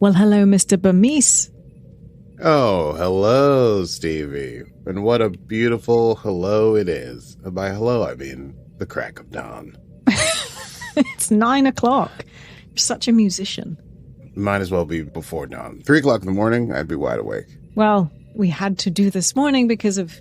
Well, hello, Mr. Burmese. Oh, hello, Stevie. And what a beautiful hello it is. And by hello, I mean the crack of dawn. It's 9 o'clock. You're such a musician. Might as well be before dawn. 3 o'clock in the morning, I'd be wide awake. Well, we had to do this morning because of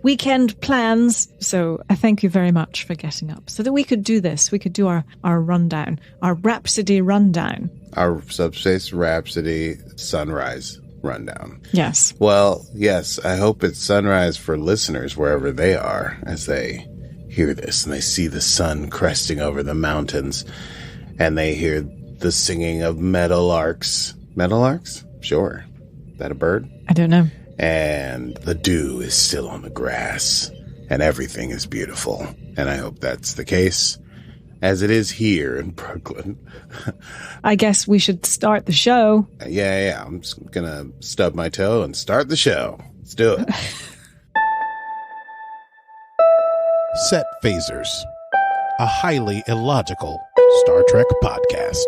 weekend plans. So I thank you very much for getting up so that we could do this. We could do our rundown, our Rhapsody rundown. Our Subspace Rhapsody sunrise rundown. Yes. Well, yes, I hope it's sunrise for listeners wherever they are as they hear this and they see the sun cresting over the mountains and they hear the singing of meadowlarks. Meadowlarks? Sure. Is that a bird? I don't know. And the dew is still on the grass, and everything is beautiful. And I hope that's the case, as it is here in Brooklyn. I guess we should start the show. Yeah. I'm just gonna stub my toe and start the show. Let's do it. Set Phasers, a highly illogical Star Trek podcast.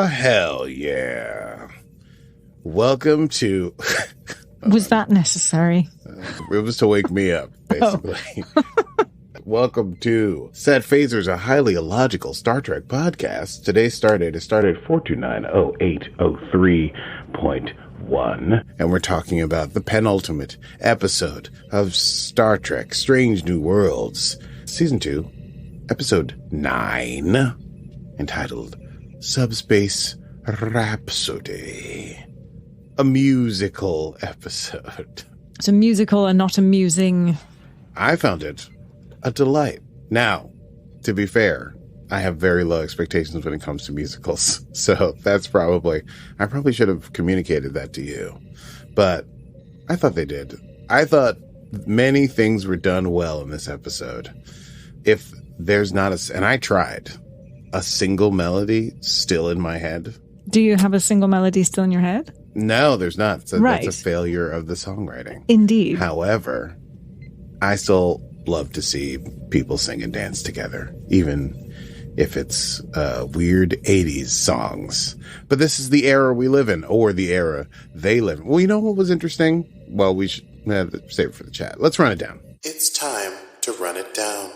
Hell yeah. Welcome to... Was that necessary? It was to wake me up, basically. Oh. Welcome to Set Phasers, a highly illogical Star Trek podcast. Today's stardate is stardate 4290803.1. And we're talking about the penultimate episode of Star Trek Strange New Worlds, Season 2, Episode 9, entitled Subspace Rhapsody. A musical episode. It's a musical and not amusing. I found it a delight. Now, to be fair, I have very low expectations when it comes to musicals. So that's I probably should have communicated that to you. But I thought they did. I thought many things were done well in this episode. If there's not and I tried, a single melody still in my head. Do you have a single melody still in your head? No, there's not. So right. That's a failure of the songwriting. Indeed. However, I still love to see people sing and dance together, even if it's weird 80s songs. But this is the era we live in, or the era they live in. Well, you know what was interesting? Well, we should save it for the chat. Let's run it down. It's time to run it down.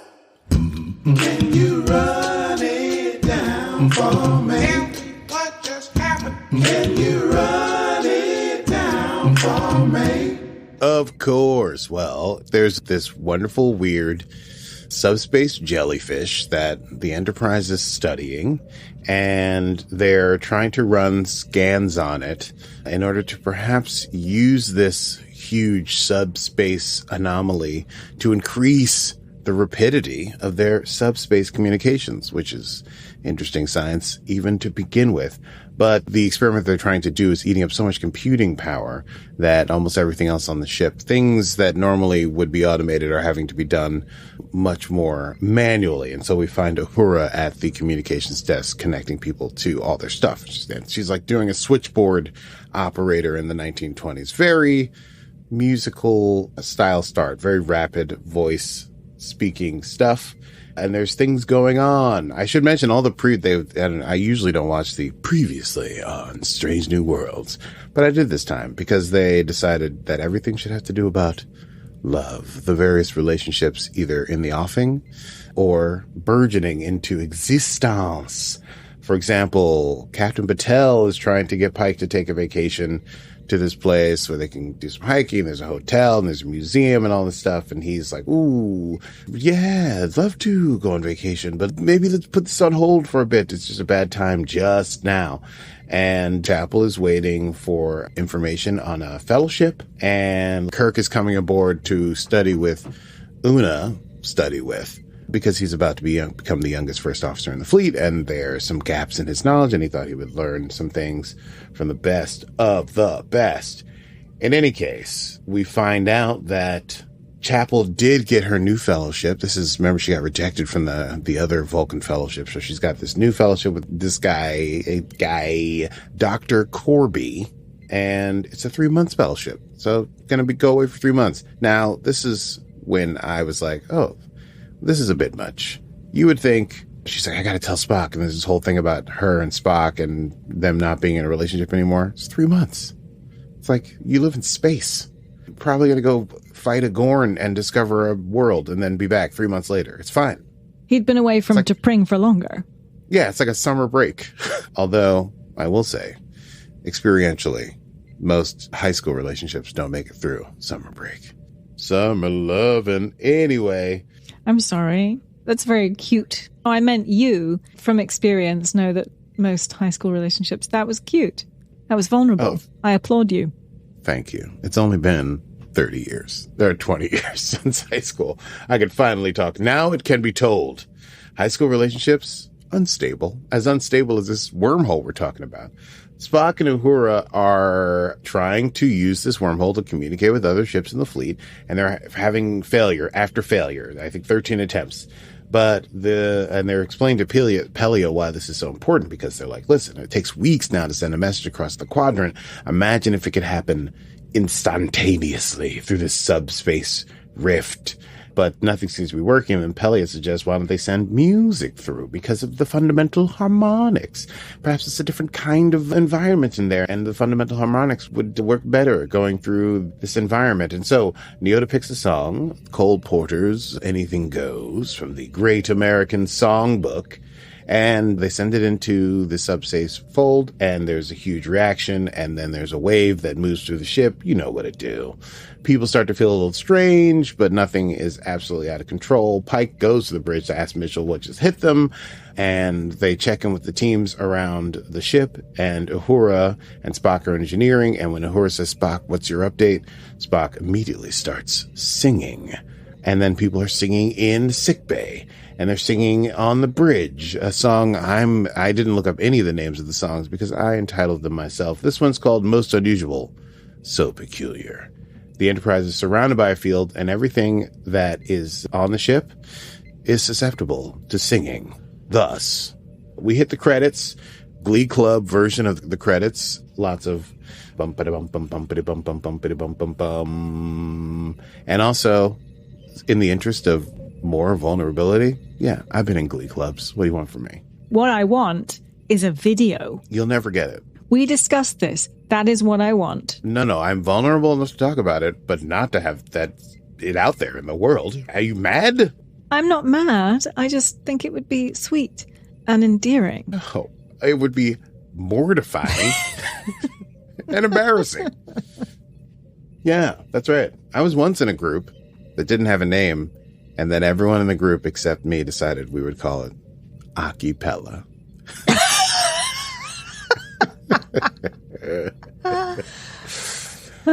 Can you run it down for me? What just happened? Can you run it down for me? Of course. Well, there's this wonderful, weird subspace jellyfish that the Enterprise is studying, and they're trying to run scans on it in order to perhaps use this huge subspace anomaly to increase the rapidity of their subspace communications, which is interesting science even to begin with. But the experiment they're trying to do is eating up so much computing power that almost everything else on the ship, things that normally would be automated, are having to be done much more manually. And so we find Uhura at the communications desk connecting people to all their stuff. She's like doing a switchboard operator in the 1920s. Very musical style start, very rapid voice speaking stuff. And there's things going on. I should mention all the I usually don't watch the previously on Strange New Worlds, but I did this time because they decided that everything should have to do about love, the various relationships either in the offing or burgeoning into existence. For example, Captain Patel is trying to get Pike to take a vacation to this place where they can do some hiking. There's a hotel and there's a museum and all this stuff. And he's like, ooh, yeah, I'd love to go on vacation, but maybe let's put this on hold for a bit. It's just a bad time just now. And Chapel is waiting for information on a fellowship, and Kirk is coming aboard to study with because he's about to become the youngest first officer in the fleet, and there are some gaps in his knowledge, and he thought he would learn some things from the best of the best. In any case, we find out that Chapel did get her new fellowship. Remember, she got rejected from the other Vulcan fellowship, so she's got this new fellowship with this guy, Dr. Corby, and it's a 3-month fellowship. So going to go away for 3 months. Now, this is when I was like, oh, this is a bit much. You would think, she's like, I got to tell Spock. And there's this whole thing about her and Spock and them not being in a relationship anymore. It's 3 months. It's like, you live in space. You're probably going to go fight a Gorn and discover a world and then be back 3 months later. It's fine. He'd been away from T'Pring for longer. Yeah, it's like a summer break. Although, I will say, experientially, most high school relationships don't make it through summer break. Summer lovin'. Anyway. I'm sorry. That's very cute. Oh, I meant you, from experience, know that most high school relationships, that was cute. That was vulnerable. Oh. I applaud you. Thank you. It's only been 30 years. There are 20 years since high school. I could finally talk. Now it can be told. High school relationships, unstable. As unstable as this wormhole we're talking about. Spock and Uhura are trying to use this wormhole to communicate with other ships in the fleet, and they're having failure after failure. I think 13 attempts. But they're explaining to Pelia why this is so important, because they're like, listen, it takes weeks now to send a message across the quadrant. Imagine if it could happen instantaneously through this subspace rift. But nothing seems to be working. And Pelia suggests, why don't they send music through? Because of the fundamental harmonics. Perhaps it's a different kind of environment in there, and the fundamental harmonics would work better going through this environment. And so Nyota picks a song, Cole Porter's Anything Goes, from the Great American Songbook. And they send it into the subspace fold, and there's a huge reaction, and then there's a wave that moves through the ship. You know what it do. People start to feel a little strange, but nothing is absolutely out of control. Pike goes to the bridge to ask Mitchell what just hit them, and they check in with the teams around the ship, and Uhura and Spock are engineering, and when Uhura says, Spock, what's your update? Spock immediately starts singing. And then people are singing in sickbay, and they're singing on the bridge, a song I didn't look up any of the names of the songs because I entitled them myself. This one's called Most Unusual, So Peculiar. The Enterprise is surrounded by a field, and everything that is on the ship is susceptible to singing. Thus, we hit the credits, Glee Club version of the credits, lots of bum-ba-da-bum-bum-bum-bum-bum-bum-bum. And also, in the interest of more vulnerability, yeah, I've been in Glee Clubs. What do you want from me? What I want is a video. You'll never get it. We discussed this. That is what I want. No, I'm vulnerable enough to talk about it, but not to have it out there in the world. Are you mad? I'm not mad. I just think it would be sweet and endearing. No, it would be mortifying and embarrassing. Yeah, that's right. I was once in a group that didn't have a name, and then everyone in the group except me decided we would call it Acapella.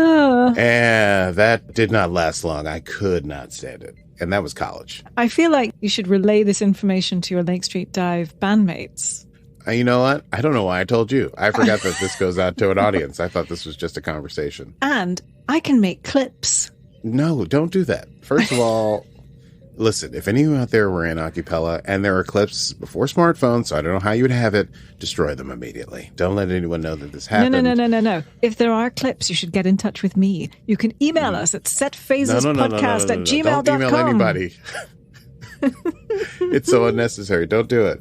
And that did not last long. I could not stand it. And that was college. I feel like you should relay this information to your Lake Street Dive bandmates. You know what? I don't know why I told you. I forgot that this goes out to an audience. I thought this was just a conversation. And I can make clips. No, don't do that. First of all, listen, if any of you out there were in Acapella and there are clips before smartphones, so I don't know how you would have it, destroy them immediately. Don't let anyone know that this happened. No. If there are clips, you should get in touch with me. You can email us at setphasespodcast@gmail.com. Don't email anybody. It's so unnecessary. Don't do it.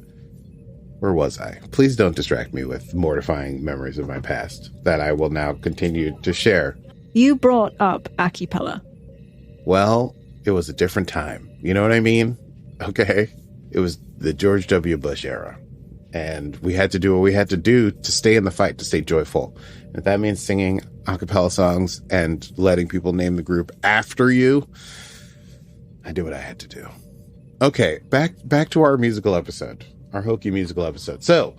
Where was I? Please don't distract me with mortifying memories of my past that I will now continue to share. You brought up Acapella. Well, it was a different time. You know what I mean? Okay. It was the George W. Bush era. And we had to do what we had to do to stay in the fight, to stay joyful. And if that means singing a cappella songs and letting people name the group after you, I did what I had to do. Okay, back to our musical episode, our hokey musical episode. So,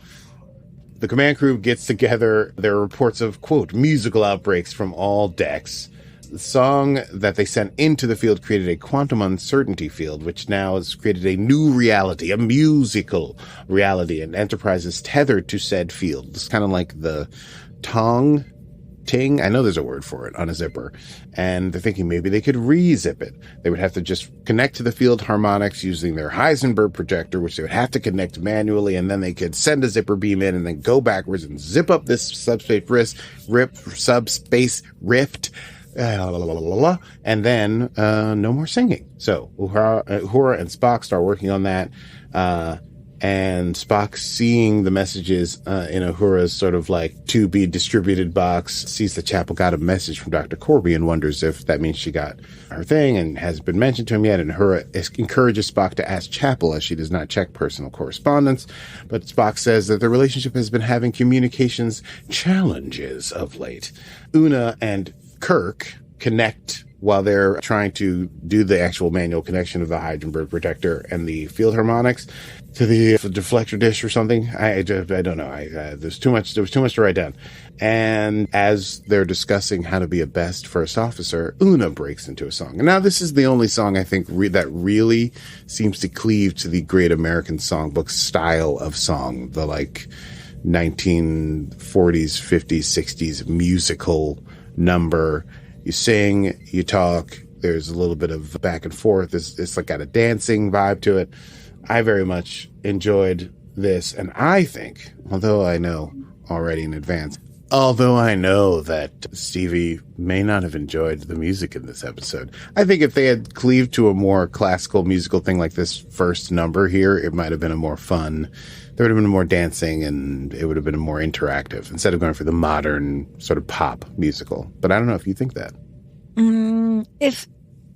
the command crew gets together. There are reports of, quote, musical outbreaks from all decks. The song that they sent into the field created a quantum uncertainty field, which now has created a new reality, a musical reality, and Enterprise is tethered to said field. It's kind of like the ting, I know there's a word for it, on a zipper. And they're thinking maybe they could re-zip it. They would have to just connect to the field harmonics using their Heisenberg projector, which they would have to connect manually, and then they could send a zipper beam in and then go backwards and zip up this subspace rift, and then no more singing. So Uhura and Spock start working on that, and Spock, seeing the messages in Uhura's sort of like to be distributed box, sees that Chapel got a message from Dr. Corby and wonders if that means she got her thing and hasn't been mentioned to him yet. And Uhura encourages Spock to ask Chapel, as she does not check personal correspondence. But Spock says that the relationship has been having communications challenges of late. Una and Kirk connect while they're trying to do the actual manual connection of the Heisenberg protector and the field harmonics to the deflector dish or something. I don't know. There was too much to write down. And as they're discussing how to be a best first officer, Una breaks into a song. And now this is the only song I think that really seems to cleave to the Great American Songbook style of song, the like 1940s, 50s, 60s musical number. You sing, you talk, there's a little bit of back and forth. It's like got a dancing vibe to it. I very much enjoyed this. And I think, although I know already in advance, although I know that Stevie may not have enjoyed the music in this episode, I think if they had cleaved to a more classical musical thing like this first number here, it might have been a more fun. There would have been more dancing and it would have been more interactive instead of going for the modern sort of pop musical. But I don't know if you think that. If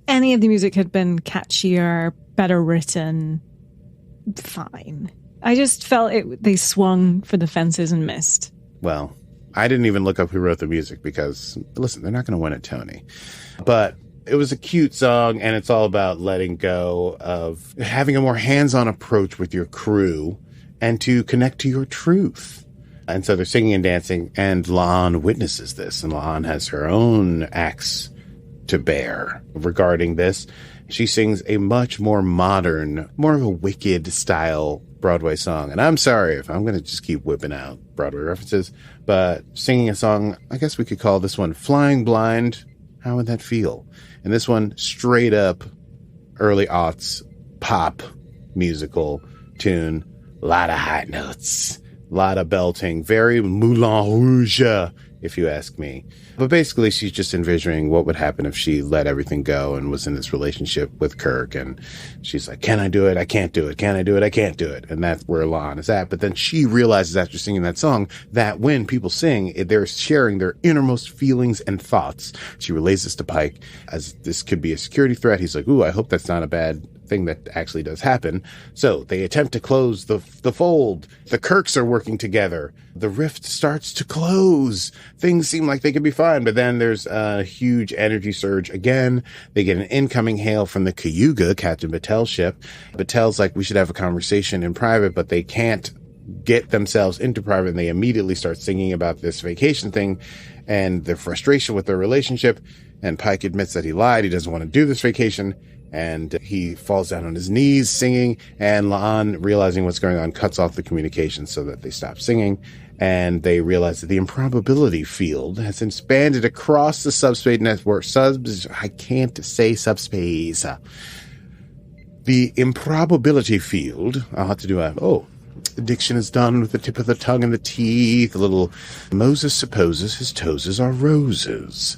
any of the music had been catchier, better written, fine. I just felt they swung for the fences and missed. Well, I didn't even look up who wrote the music because, listen, they're not going to win a Tony. But it was a cute song, and it's all about letting go of having a more hands-on approach with your crew and to connect to your truth. And so they're singing and dancing, and La'an witnesses this, and La'an has her own axe to bear regarding this. She sings a much more modern, more of a Wicked style Broadway song. And I'm sorry if I'm going to just keep whipping out Broadway references, but singing a song, I guess we could call this one Flying Blind. How would that feel? And this one, straight up early aughts pop musical tune. A lot of high notes, a lot of belting, very Moulin Rouge, if you ask me. But basically, she's just envisioning what would happen if she let everything go and was in this relationship with Kirk. And she's like, can I do it? I can't do it. Can I do it? I can't do it. And that's where La'an is at. But then she realizes after singing that song that when people sing, they're sharing their innermost feelings and thoughts. She relays this to Pike as this could be a security threat. He's like, ooh, I hope that's not a bad thing that actually does happen. So they attempt to close the fold. The Kirks are working together. The rift starts to close. Things seem like they could be fine, but then there's a huge energy surge again. They get an incoming hail from the Cayuga, Captain Battel's ship. Battel's like, we should have a conversation in private, but they can't get themselves into private, and they immediately start singing about this vacation thing and their frustration with their relationship. And Pike admits that he lied. He doesn't want to do this vacation. And he falls down on his knees singing, and La'an, realizing what's going on, cuts off the communication so that they stop singing. And they realize that the improbability field has expanded across the subspace network. I can't say subspace. The improbability field, I'll have to do diction is done with the tip of the tongue and the teeth. A little Moses supposes his toes are roses.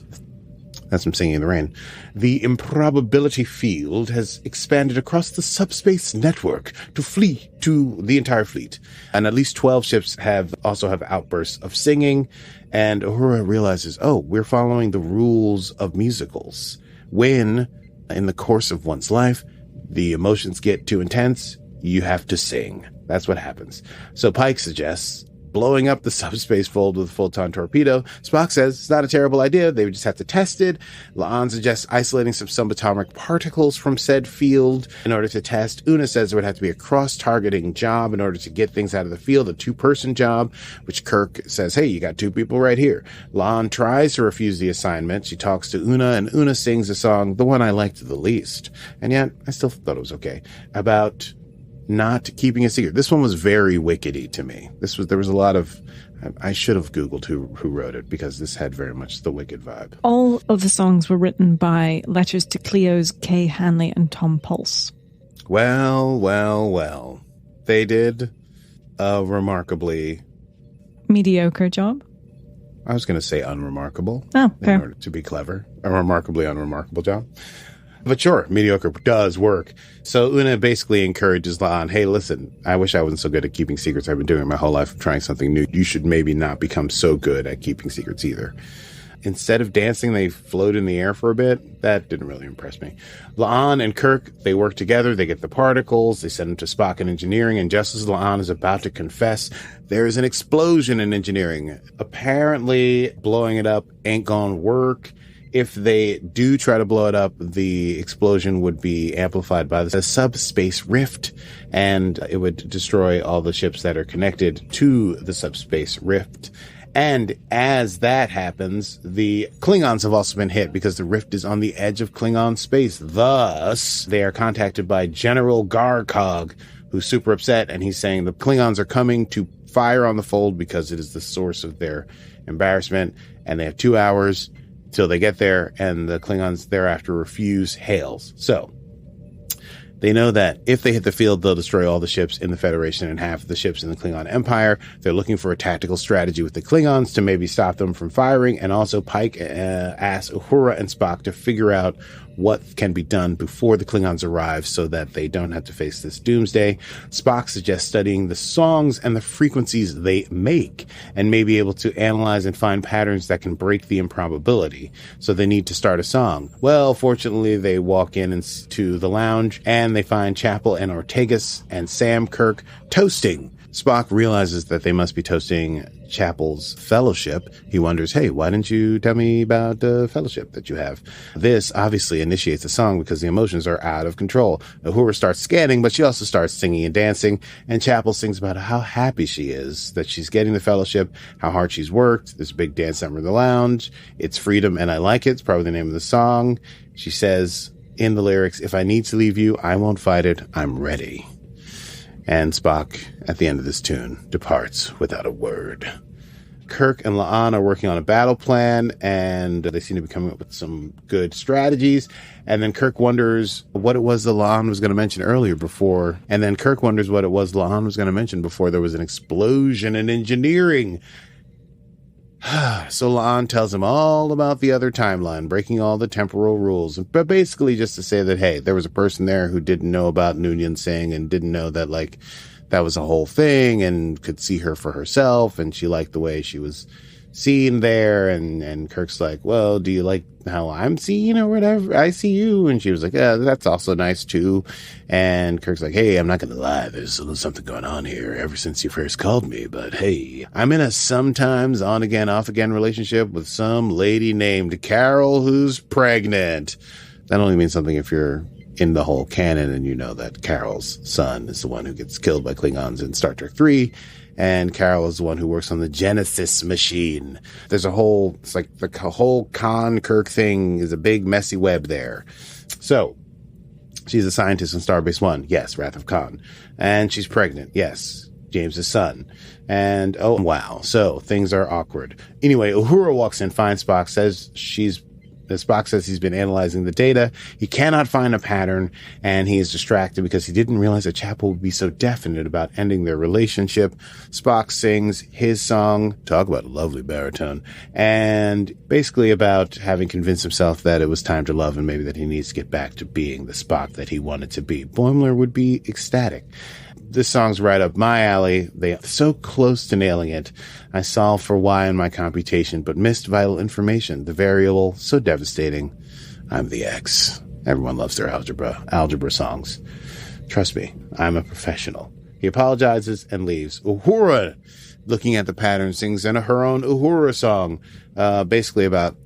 That's from Singing in the Rain. The improbability field has expanded across the subspace network to the entire fleet. And at least 12 ships also have outbursts of singing. And Uhura realizes, we're following the rules of musicals. When, in the course of one's life, the emotions get too intense, you have to sing. That's what happens. So Pike suggests blowing up the subspace fold with a photon torpedo. Spock says it's not a terrible idea. They would just have to test it. La'an suggests isolating some subatomic particles from said field in order to test. Una says it would have to be a cross-targeting job in order to get things out of the field, a two-person job, which Kirk says, hey, you got two people right here. La'an tries to refuse the assignment. She talks to Una, and Una sings a song, the one I liked the least. And yet, I still thought it was okay, about not keeping a secret. This one was very wickedy to me. There was a lot of, I should have Googled who wrote it, because this had very much the Wicked vibe. All of the songs were written by Letters to Cleo's Kay Hanley and Tom Pulse. Well. They did a remarkably... mediocre job? I was going to say unremarkable. Oh, fair. In order to be clever. A remarkably unremarkable job. But sure, mediocre does work. So Una basically encourages La'an, hey, listen, I wish I wasn't so good at keeping secrets. I've been doing it my whole life, trying something new. You should maybe not become so good at keeping secrets either. Instead of dancing, they float in the air for a bit. That didn't really impress me. La'an and Kirk, they work together. They get the particles. They send them to Spock in engineering. And just as La'an is about to confess, there is an explosion in engineering. Apparently, blowing it up ain't gonna work. If they do try to blow it up, the explosion would be amplified by the subspace rift, and it would destroy all the ships that are connected to the subspace rift. And as that happens, the Klingons have also been hit because the rift is on the edge of Klingon space. Thus, they are contacted by General Garkog, who's super upset, and he's saying the Klingons are coming to fire on the fold because it is the source of their embarrassment, and they have 2 hours till they get there, and the Klingons thereafter refuse hails. So they know that if they hit the field, they'll destroy all the ships in the Federation and half the ships in the Klingon Empire. They're looking for a tactical strategy with the Klingons to maybe stop them from firing, and also Pike asks Uhura and Spock to figure out what can be done before the Klingons arrive so that they don't have to face this doomsday. Spock suggests studying the songs and the frequencies they make and may be able to analyze and find patterns that can break the improbability. So they need to start a song. Well, fortunately, they walk into the lounge and they find Chapel and Ortegas and Sam Kirk toasting. Spock realizes that they must be toasting Chapel's fellowship. He wonders, hey, why didn't you tell me about the fellowship that you have? This obviously initiates the song because the emotions are out of control. Uhura starts scanning, but she also starts singing and dancing, and Chapel sings about how happy she is that she's getting the fellowship, how hard she's worked. There's a big dance number in the lounge. It's freedom and I like it. It's probably the name of the song. She says in the lyrics, if I need to leave you, I won't fight it. I'm ready. And Spock, at the end of this tune, departs without a word. Kirk and La'an are working on a battle plan, and they seem to be coming up with some good strategies. And then Kirk wonders what it was that La'an was going to mention earlier before. And then Kirk wonders what it was La'an was going to mention before there was an explosion in engineering. So La'an tells him all about the other timeline, breaking all the temporal rules, but basically just to say that, hey, there was a person there who didn't know about Noonien Singh and didn't know that, like, that was a whole thing and could see her for herself, and she liked the way she was seen there. And Kirk's like, well, do you like how I'm seen or whatever? I see you. And she was like, yeah, that's also nice too. And Kirk's like, hey, I'm not going to lie. There's a little something going on here ever since you first called me. But hey, I'm in a sometimes on again, off again relationship with some lady named Carol who's pregnant. That only means something if you're in the whole canon and you know that Carol's son is the one who gets killed by Klingons in Star Trek 3. And Carol is the one who works on the Genesis machine. There's a whole, it's like the whole Khan Kirk thing is a big messy web there. So she's a scientist on Starbase 1. Yes, Wrath of Khan. And she's pregnant. Yes, James's son. And oh, wow. So things are awkward. Anyway, Uhura walks in, finds Spock, Spock says he's been analyzing the data. He cannot find a pattern, and he is distracted because he didn't realize that Chapel would be so definite about ending their relationship. Spock sings his song, talk about a lovely baritone, and basically about having convinced himself that it was time to love and maybe that he needs to get back to being the Spock that he wanted to be. Boimler would be ecstatic. This song's right up my alley. They are so close to nailing it. I solved for Y in my computation, but missed vital information. The variable, so devastating. I'm the X. Everyone loves their algebra songs. Trust me, I'm a professional. He apologizes and leaves. Uhura looking at the pattern, sings in her own Uhura song, basically about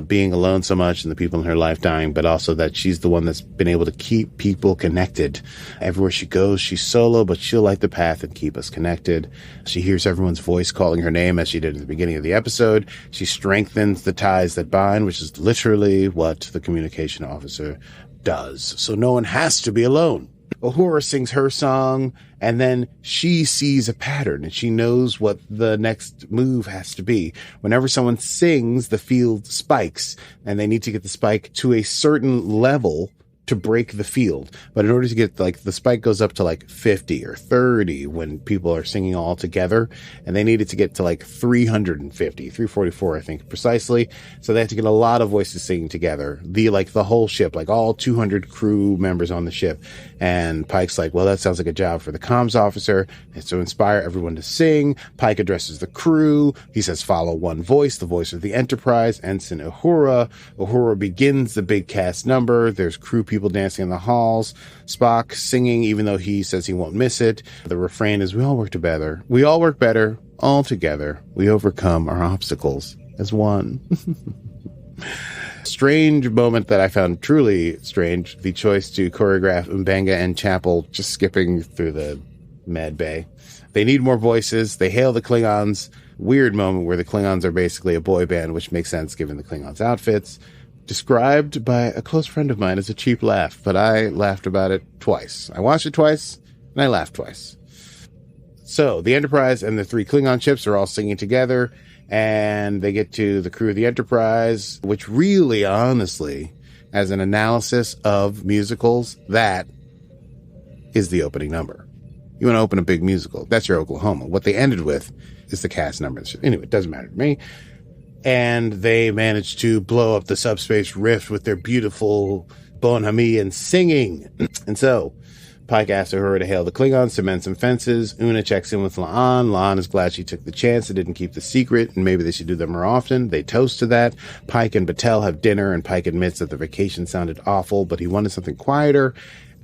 being alone so much and the people in her life dying, but also that she's the one that's been able to keep people connected. Everywhere she goes, she's solo, but she'll light the path and keep us connected. She hears everyone's voice calling her name, as she did at the beginning of the episode. She strengthens the ties that bind, which is literally what the communication officer does. So no one has to be alone. Uhura sings her song, and then she sees a pattern, and she knows what the next move has to be. Whenever someone sings, the field spikes, and they need to get the spike to a certain level to break the field. But in order to get, like, the spike goes up to like 50 or 30 when people are singing all together, and they needed to get to like 350, 344, I think, precisely. So they had to get a lot of voices singing together. The whole ship, like all 200 crew members on the ship. And Pike's like, well, that sounds like a job for the comms officer. And so inspire everyone to sing. Pike addresses the crew. He says, follow one voice, the voice of the Enterprise, Ensign Uhura. Uhura begins the big cast number. There's crew people dancing in the halls. Spock singing, even though he says he won't miss it. The refrain is, we all work together. We all work better. All together. We overcome our obstacles as one. Strange moment that I found truly strange, the choice to choreograph M'Benga and Chapel just skipping through the med bay. They need more voices. They hail the Klingons. Weird moment where the Klingons are basically a boy band, which makes sense given the Klingons' outfits. Described by a close friend of mine as a cheap laugh, but I laughed about it twice. I watched it twice, and I laughed twice. So, the Enterprise and the 3 Klingon ships are all singing together, and they get to the crew of the Enterprise, which really, honestly, as an analysis of musicals, that is the opening number. You want to open a big musical, that's your Oklahoma. What they ended with is the cast number. Anyway, it doesn't matter to me. And they managed to blow up the subspace rift with their beautiful Bon Hamian singing. And so, Pike asks her to hail the Klingons to mend some fences. Una checks in with La'an. La'an is glad she took the chance and didn't keep the secret, and maybe they should do that more often. They toast to that. Pike and Batel have dinner, and Pike admits that the vacation sounded awful, but he wanted something quieter.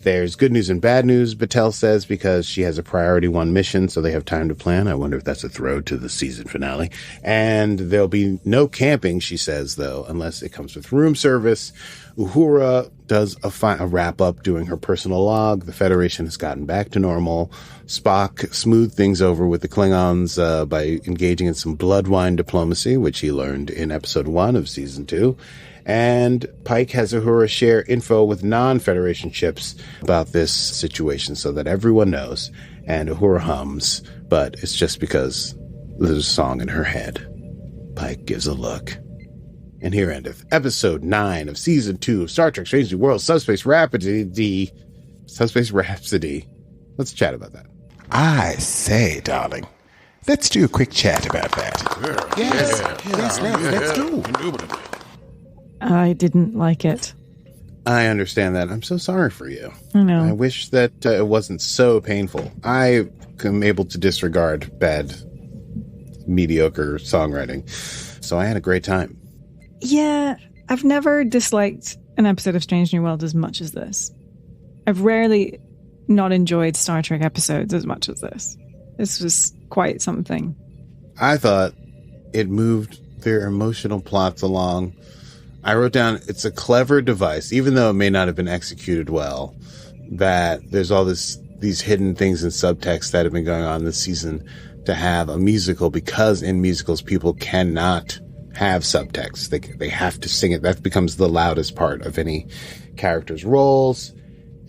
There's good news and bad news, Batel says, because she has a priority 1 mission, so they have time to plan. I wonder if that's a throw to the season finale. And there'll be no camping, she says, though, unless it comes with room service. Uhura does a wrap-up doing her personal log. The Federation has gotten back to normal. Spock smoothed things over with the Klingons by engaging in some blood wine diplomacy, which he learned in episode 1 of season 2. And Pike has Uhura share info with non-Federation ships about this situation so that everyone knows. And Uhura hums, but it's just because there's a song in her head. Pike gives a look. And here endeth episode 9 of season 2 of Star Trek Strange New Worlds, Subspace Rhapsody. Subspace Rhapsody. Let's chat about that. I say, darling, let's do a quick chat about that. Yes, let's do. I didn't like it. I understand that. I'm so sorry for you. I know. I wish that it wasn't so painful. I am able to disregard bad, mediocre songwriting. So I had a great time. Yeah, I've never disliked an episode of Strange New World as much as this. I've rarely not enjoyed Star Trek episodes as much as this. This was quite something. I thought it moved their emotional plots along. I wrote down, it's a clever device, even though it may not have been executed well, that there's all these hidden things in subtext that have been going on this season to have a musical, because in musicals, people cannot have subtext. They have to sing it. That becomes the loudest part of any character's roles.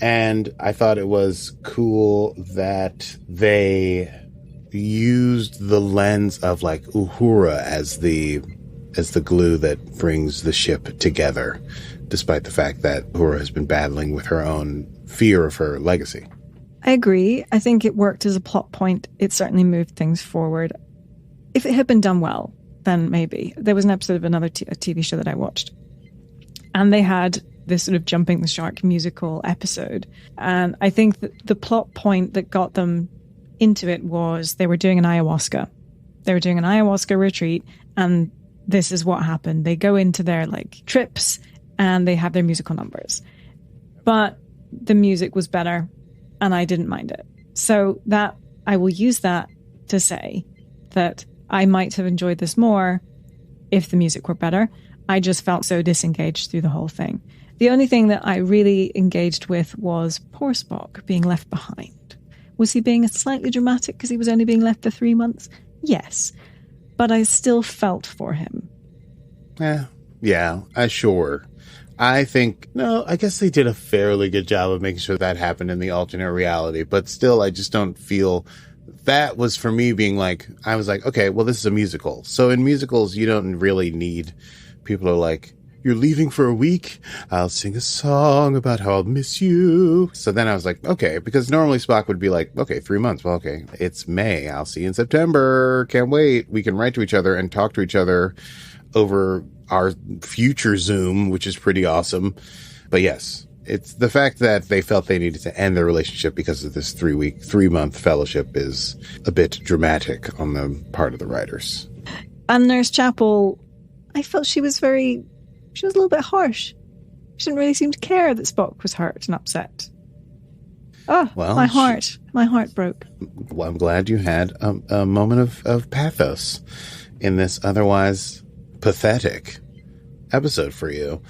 And I thought it was cool that they used the lens of like Uhura as the glue that brings the ship together, despite the fact that Uhura has been battling with her own fear of her legacy. I agree. I think it worked as a plot point. It certainly moved things forward. If it had been done well, then maybe. There was an episode of another a TV show that I watched, and they had this sort of jumping the shark musical episode. And I think that the plot point that got them into it was they were doing an ayahuasca. They were doing an ayahuasca retreat, and this is what happened. They go into their like trips and they have their musical numbers. But the music was better and I didn't mind it. So that I will use that to say that I might have enjoyed this more if the music were better. I just felt so disengaged through the whole thing. The only thing that I really engaged with was poor Spock being left behind. Was he being slightly dramatic because he was only being left for 3 months? Yes. But I still felt for him. Yeah, sure. I think, no, I guess they did a fairly good job of making sure that happened in the alternate reality. But still, I just don't feel... That was for me being like, I was like, okay, well, this is a musical. So in musicals, you don't really need... People are like, you're leaving for a week? I'll sing a song about how I'll miss you. So then I was like, okay, because normally Spock would be like, okay, 3 months. Well, okay, it's May. I'll see you in September. Can't wait. We can write to each other and talk to each other over our future Zoom, which is pretty awesome. But yes, it's the fact that they felt they needed to end their relationship because of this 3-month fellowship is a bit dramatic on the part of the writers. And Nurse Chapel, I felt she was a little bit harsh. She didn't really seem to care that Spock was hurt and upset. Oh, well, my heart broke. Well, I'm glad you had a moment of pathos in this otherwise pathetic episode for you.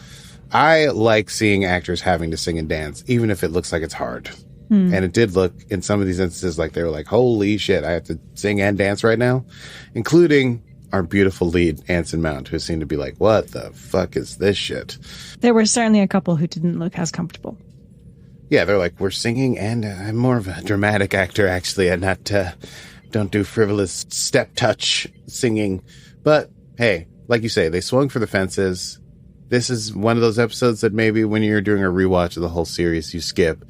I like seeing actors having to sing and dance, even if it looks like it's hard. And it did look, in some of these instances, like they were like, holy shit, I have to sing and dance right now, including our beautiful lead, Anson Mount, who seemed to be like, what the fuck is this shit? There were certainly a couple who didn't look as comfortable. Yeah, they're like, we're singing, and I'm more of a dramatic actor, actually, and not, don't do frivolous step touch singing. But, hey, like you say, they swung for the fences. This is one of those episodes that maybe when you're doing a rewatch of the whole series, you skip.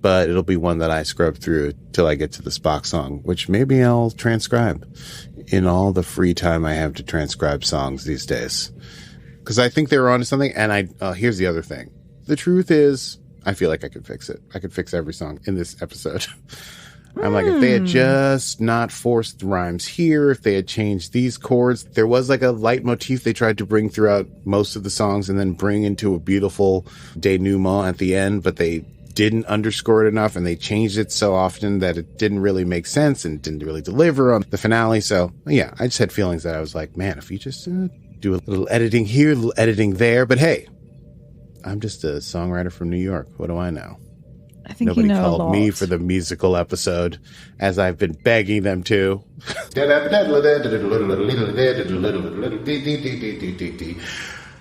But it'll be one that I scrub through till I get to the Spock song, which maybe I'll transcribe in all the free time I have to transcribe songs these days. Because I think they were onto something, and here's the other thing. The truth is, I feel like I could fix it. I could fix every song in this episode. I'm like, if they had just not forced rhymes here, if they had changed these chords, there was like a leitmotif they tried to bring throughout most of the songs and then bring into a beautiful denouement at the end, but they didn't underscore it enough, and they changed it so often that it didn't really make sense and didn't really deliver on the finale. So yeah, I just had feelings that I was like, man, if you just do a little editing here, a little editing there. But hey, I'm just a songwriter from New York. What do I know? I think nobody you know called me for the musical episode, as I've been begging them to.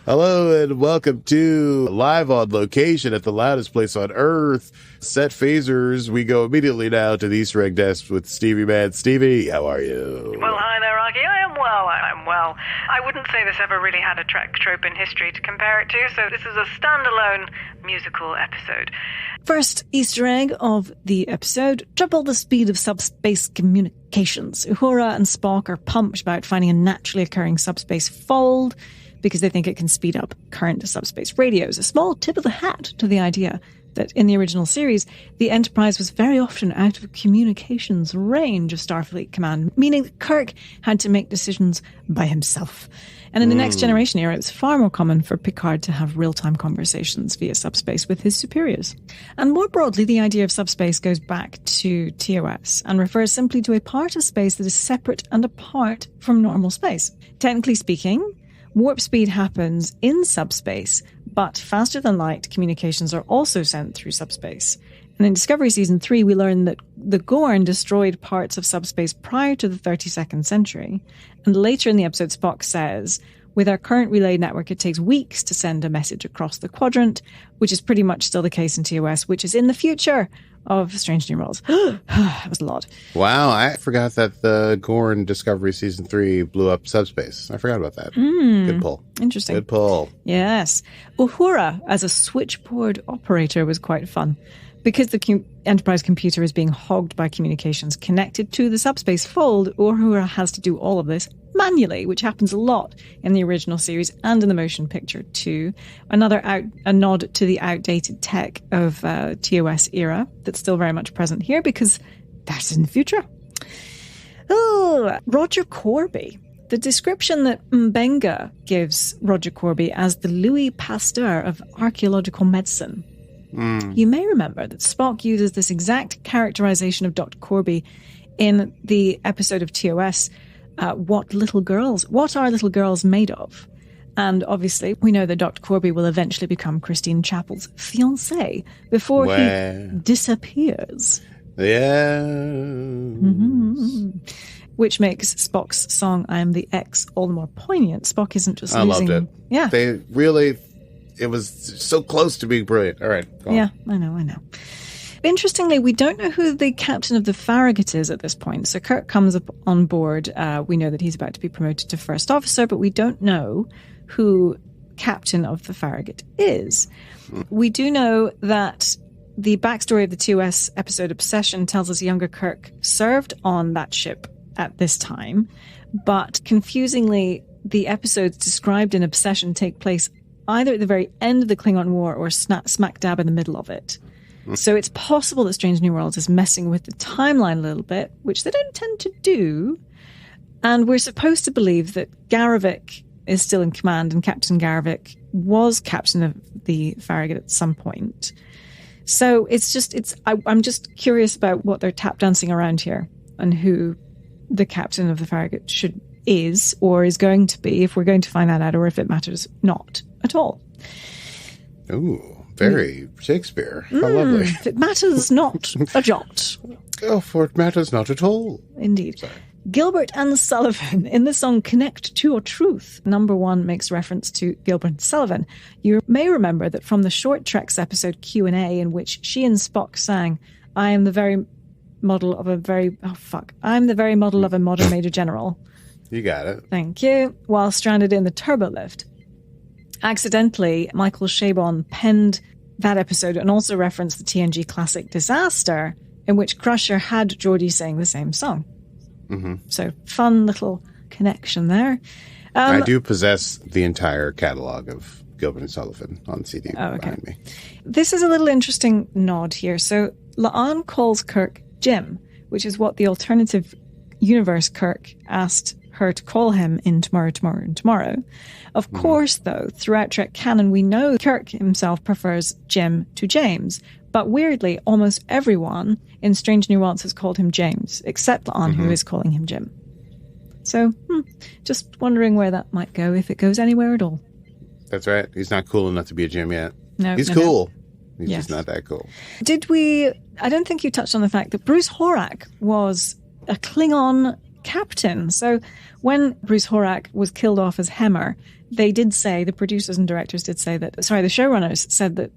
Hello and welcome to Live on Location at the loudest place on earth. Set phasers. We go immediately now to the Easter egg desk with Stevie Man. Stevie, how are you? Well, hi there, Rocky. I am well. I wouldn't say this ever really had a trope in history to compare it to, so this is a standalone musical episode. First Easter egg of the episode, triple the speed of subspace communications. Uhura and Spock are pumped about finding a naturally occurring subspace fold because they think it can speed up current subspace radios. A small tip of the hat to the idea that in the original series, the Enterprise was very often out of communications range of Starfleet Command, meaning that Kirk had to make decisions by himself. And in the Next Generation era, it was far more common for Picard to have real-time conversations via subspace with his superiors. And more broadly, the idea of subspace goes back to TOS and refers simply to a part of space that is separate and apart from normal space. Technically speaking, warp speed happens in subspace, but faster than light communications are also sent through subspace. And in Discovery Season 3, we learn that the Gorn destroyed parts of subspace prior to the 32nd century. And later in the episode, Spock says, with our current relay network, it takes weeks to send a message across the quadrant, which is pretty much still the case in TOS, which is in the future of Strange New Worlds. That was a lot. Wow, I forgot that the Gorn Discovery Season 3 blew up subspace. I forgot about that. Good pull. Interesting. Good pull. Yes. Uhura as a switchboard operator was quite fun. Because the Enterprise computer is being hogged by communications connected to the subspace fold, Uhura has to do all of this manually, which happens a lot in the original series and in the motion picture too. A nod to the outdated tech of TOS era that's still very much present here because that's in the future. Oh, Roger Corby. The description that Mbenga gives Roger Corby as the Louis Pasteur of archaeological medicine. You may remember that Spock uses this exact characterization of Dr. Corby in the episode of TOS what are little girls made of? And obviously, we know that Dr. Corby will eventually become Christine Chappell's fiancé before he disappears. Yeah. Mm-hmm. Which makes Spock's song, I Am the X, all the more poignant. Spock isn't just losing... I loved it. Yeah. It was so close to being brilliant. All right, go on. Yeah, I know. Interestingly, we don't know who the captain of the Farragut is at this point. So Kirk comes up on board. We know that he's about to be promoted to first officer, but we don't know who captain of the Farragut is. We do know that the backstory of the TOS episode Obsession tells us younger Kirk served on that ship at this time, but confusingly, the episodes described in Obsession take place either at the very end of the Klingon War or smack dab in the middle of it. So it's possible that Strange New Worlds is messing with the timeline a little bit, which they don't tend to do. And we're supposed to believe that Garavik is still in command, and Captain Garavik was captain of the Farragut at some point. So I'm just curious about what they're tap dancing around here and who the captain of the Farragut is or is going to be, if we're going to find that out, or if it matters not at all. Ooh, very Shakespeare. How lovely. If it matters not a jot. Oh, for it matters not at all. Indeed. Sorry. Gilbert and Sullivan in the song Connect to Your Truth. Number 1 makes reference to Gilbert and Sullivan. You may remember that from the Short Treks episode Q&A, in which she and Spock sang, I'm the very model of a modern Major General. You got it. Thank you. While stranded in the turbolift. Accidentally, Michael Chabon penned that episode and also referenced the TNG classic Disaster, in which Crusher had Geordi sing the same song. Mm-hmm. So fun little connection there. I do possess the entire catalog of Gilbert and Sullivan on CD behind me. This is a little interesting nod here. So La'an calls Kirk Jim, which is what the alternative universe Kirk asked her to call him in Tomorrow. Of course, though, throughout Trek canon, we know Kirk himself prefers Jim to James. But weirdly, almost everyone in Strange New Worlds has called him James, except La'an, who is calling him Jim. So, just wondering where that might go, if it goes anywhere at all. That's right. He's not cool enough to be a Jim yet. No, he's cool. He's just not that cool. I don't think you touched on the fact that Bruce Horak was a Klingon captain. So when Bruce Horak was killed off as Hemmer, they did say, the producers and directors did say that, the showrunners said that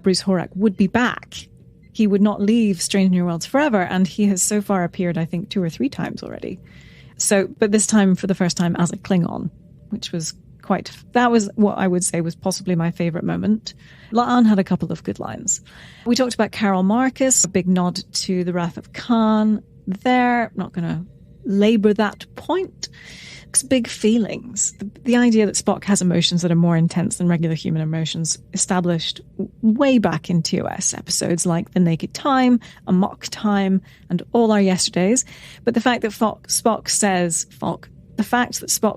Bruce Horak would be back. He would not leave Strange New Worlds forever, and he has so far appeared, I think, 2 or 3 times already. So, but this time for the first time as a Klingon, which was that was what I would say was possibly my favourite moment. La'an had a couple of good lines. We talked about Carol Marcus, a big nod to The Wrath of Khan there. I'm not going to labour that point. Big feelings. The idea that Spock has emotions that are more intense than regular human emotions, established way back in TOS episodes like The Naked Time, Amok Time, and All Our Yesterdays. But the fact that Spock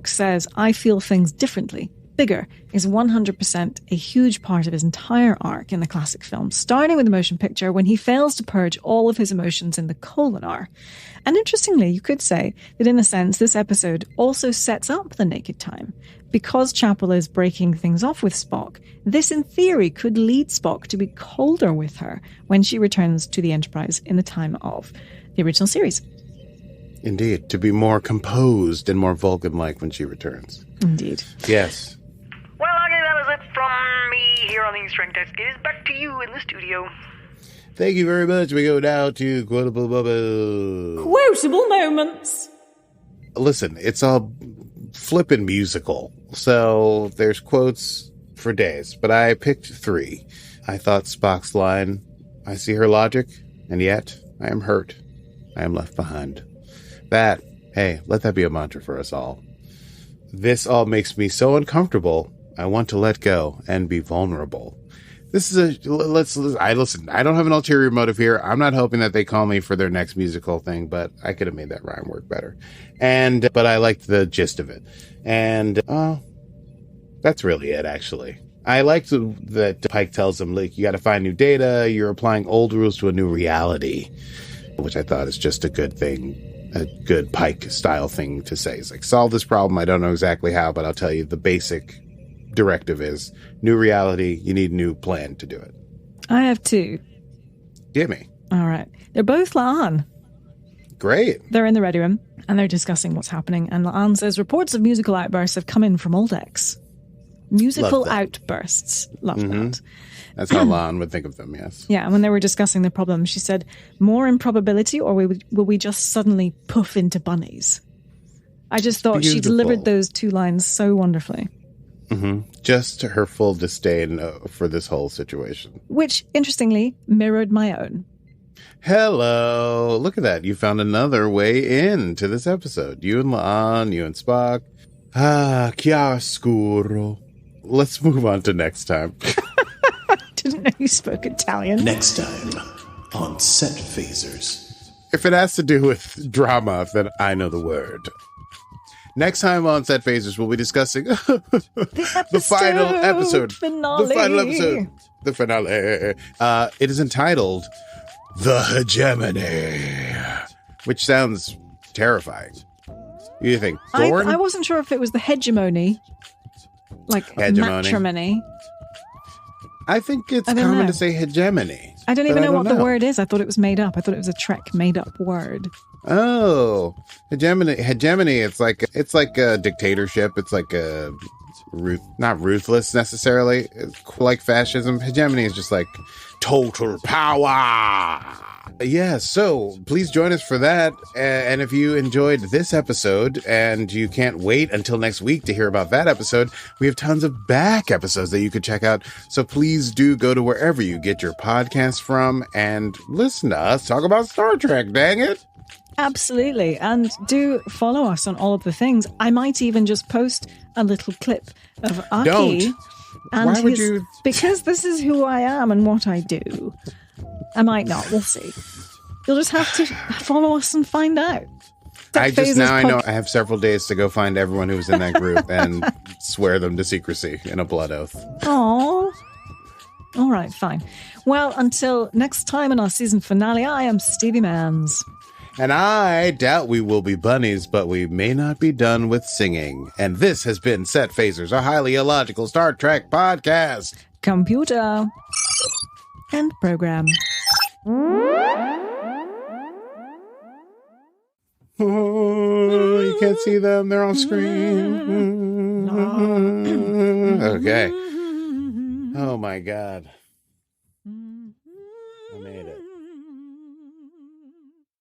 says, I feel things differently, bigger, is 100% a huge part of his entire arc in the classic film, starting with the motion picture when he fails to purge all of his emotions in the Kolinar. And interestingly, you could say that in a sense, this episode also sets up The Naked Time. Because Chapel is breaking things off with Spock, this in theory could lead Spock to be colder with her when she returns to the Enterprise in the time of the original series. Indeed, to be more composed and more Vulcan-like when she returns. Indeed. Yes. Well, okay, that was it from me here on the String Desk. It is back to you in the studio. Thank you very much. We go now to Quotable moments. Listen, it's all flippin' musical, so there's quotes for days, but I picked 3. I thought Spock's line, I see her logic, and yet I am hurt. I am left behind. Let that be a mantra for us all. This all makes me so uncomfortable. I want to let go and be vulnerable. This is I don't have an ulterior motive here. I'm not hoping that they call me for their next musical thing, but I could have made that rhyme work better. But I liked the gist of it. And, that's really it, actually. I liked that Pike tells him, like, you got to find new data. You're applying old rules to a new reality, which I thought is just a good thing a good Pike style thing to say. It's like, solve this problem. I don't know exactly how, but I'll tell you the basic directive is new reality. You need a new plan to do it. I have two. Give me. All right. They're both La'an. Great. They're in the ready room and they're discussing what's happening. And La'an says reports of musical outbursts have come in from all decks. Musical outbursts. Love that. That's how La'an would think of them, yes. Yeah, and when they were discussing the problem, she said, more improbability or will we just suddenly poof into bunnies? I just thought she delivered those two lines so wonderfully. Just her full disdain for this whole situation. Which, interestingly, mirrored my own. Hello. Look at that. You found another way in to this episode. You and La'an, you and Spock. Chiaroscuro. Let's move on to next time. Didn't know you spoke Italian. Next time on Set Phasers. If it has to do with drama, then I know the word. Next time on Set Phasers, we'll be discussing the final episode. Finale. The final episode. The finale. It is entitled The Hegemony, which sounds terrifying. You think Thorn? I wasn't sure if it was the hegemony. Like matrimony. I think it's common to say hegemony. I don't even know what the word is. I thought it was made up. I thought it was a Trek made up word. Oh, hegemony. It's like a dictatorship. It's like a not ruthless necessarily. It's like fascism. Hegemony is just like total power. Yeah, so please join us for that. And if you enjoyed this episode and you can't wait until next week to hear about that episode, we have tons of back episodes that you could check out. So please do go to wherever you get your podcasts from and listen to us talk about Star Trek, dang it. Absolutely. And do follow us on all of the things. I might even just post a little clip of Aki. Don't. And why would you? Because this is who I am and what I do. I might not. We'll see. You'll just have to follow us and find out. I know I have several days to go find everyone who was in that group and swear them to secrecy in a blood oath. Aww. All right, fine. Well, until next time in our season finale, I am Stevie Mans. And I doubt we will be bunnies, but we may not be done with singing. And this has been Set Phasers, a highly illogical Star Trek podcast. Computer. End program. Oh, you can't see them. They're on screen. Okay. Oh, my God.